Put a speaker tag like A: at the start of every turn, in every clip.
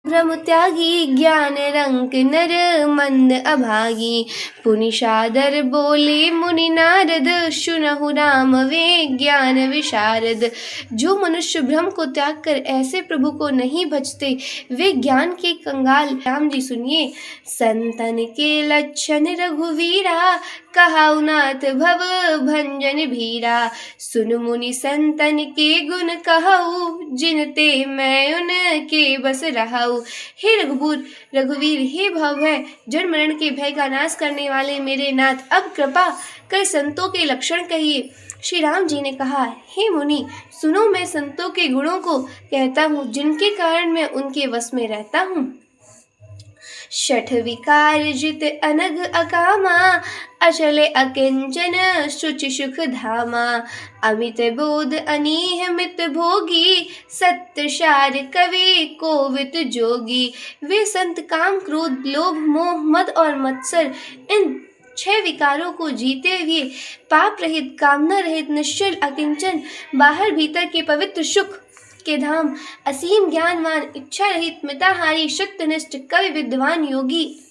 A: भ्रम त्यागी ज्ञान रंक नर मंद अभागी। पुनि सादर बोले मुनि नारद सुनहु राम वे ज्ञान विशारद। जो मनुष्य भ्रम को त्याग कर ऐसे प्रभु को नहीं भजते वे ज्ञान के कंगाल। राम जी सुनिए। संतन के लक्षण रघुवीरा कहाउ नाथ भव भंजन भीरा। सुन मुनि संतन के गुण कहऊ जिनते मैं उनके बस रहऊ। हे रघुवीर, हे भय जन्म मरण के भय का नाश करने वाले मेरे नाथ, अब कृपा कर संतों के लक्षण कहिए। श्री राम जी ने कहा, हे मुनि सुनो, मैं संतों के गुणों को कहता हूँ जिनके कारण मैं उनके वश में रहता हूँ। शठ विकार जित अनग अकामा अचले अकिंचन शुचि सुख धामा। अमित बोध अनीह मित भोगी सत्य सार कवि कोवित जोगी। वे संत काम क्रोध लोभ मोह मद और मत्सर इन 6 विकारों को जीते हुए पाप रहित कामना रहित निश्चल अकिंचन बाहर भीतर के पवित्र सुख के धाम असीम ज्ञानवान इच्छा रहित मिताहारी शक्तनिष्ठ कवि विद्वान योगी।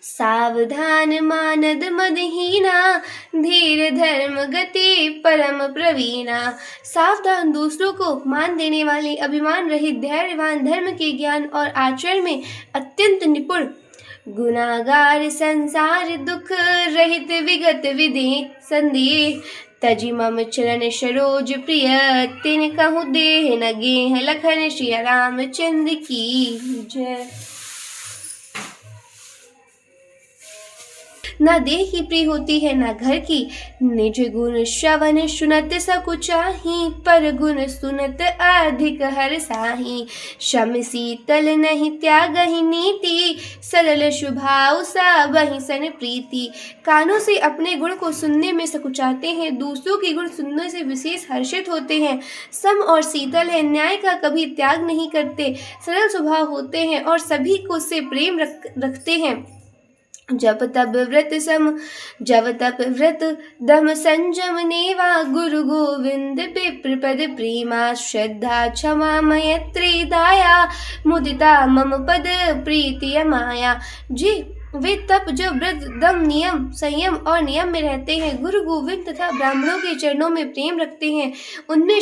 A: सावधान मानद मदहीना धीर धर्म गति परम प्रवीणा। सावधान दूसरों को मान देने वाले अभिमान रहित धैर्यवान धर्म के ज्ञान और आचरण में अत्यंत निपुण। गुनागार संसार दुख रहित विगत विधि संदेह। तजि मम चरण सरोज प्रिय तिन कहूँ देह न गेह। लखन श्री रामचंद्र की जय। ना देह की प्रिय होती है ना घर की। निज गुण श्रवण सुनत सकुचाही पर गुण सुनत अधिक हर साही। शम शीतल नहीं त्यागहि नीति सरल स्वभाव सबहि सन प्रीति। कानों से अपने गुण को सुनने में सकुचाते हैं, दूसरों के गुण सुनने से विशेष हर्षित होते हैं। सम और शीतल है, न्याय का कभी त्याग नहीं करते, सरल स्वभाव होते हैं और सभी को से प्रेम रखते हैं। जब तब व्रत दम संजम नेवा गुरु गोविंद विप्रपद प्रेमा। श्रद्धा क्षमा मैत्री दाया मुदिता मम पद प्रीति माया। जी वे तप जो व्रत दम नियम संयम और नियम में रहते हैं, गुरु गोविंद तथा ब्राह्मणों के चरणों में प्रेम रखते हैं, उनमें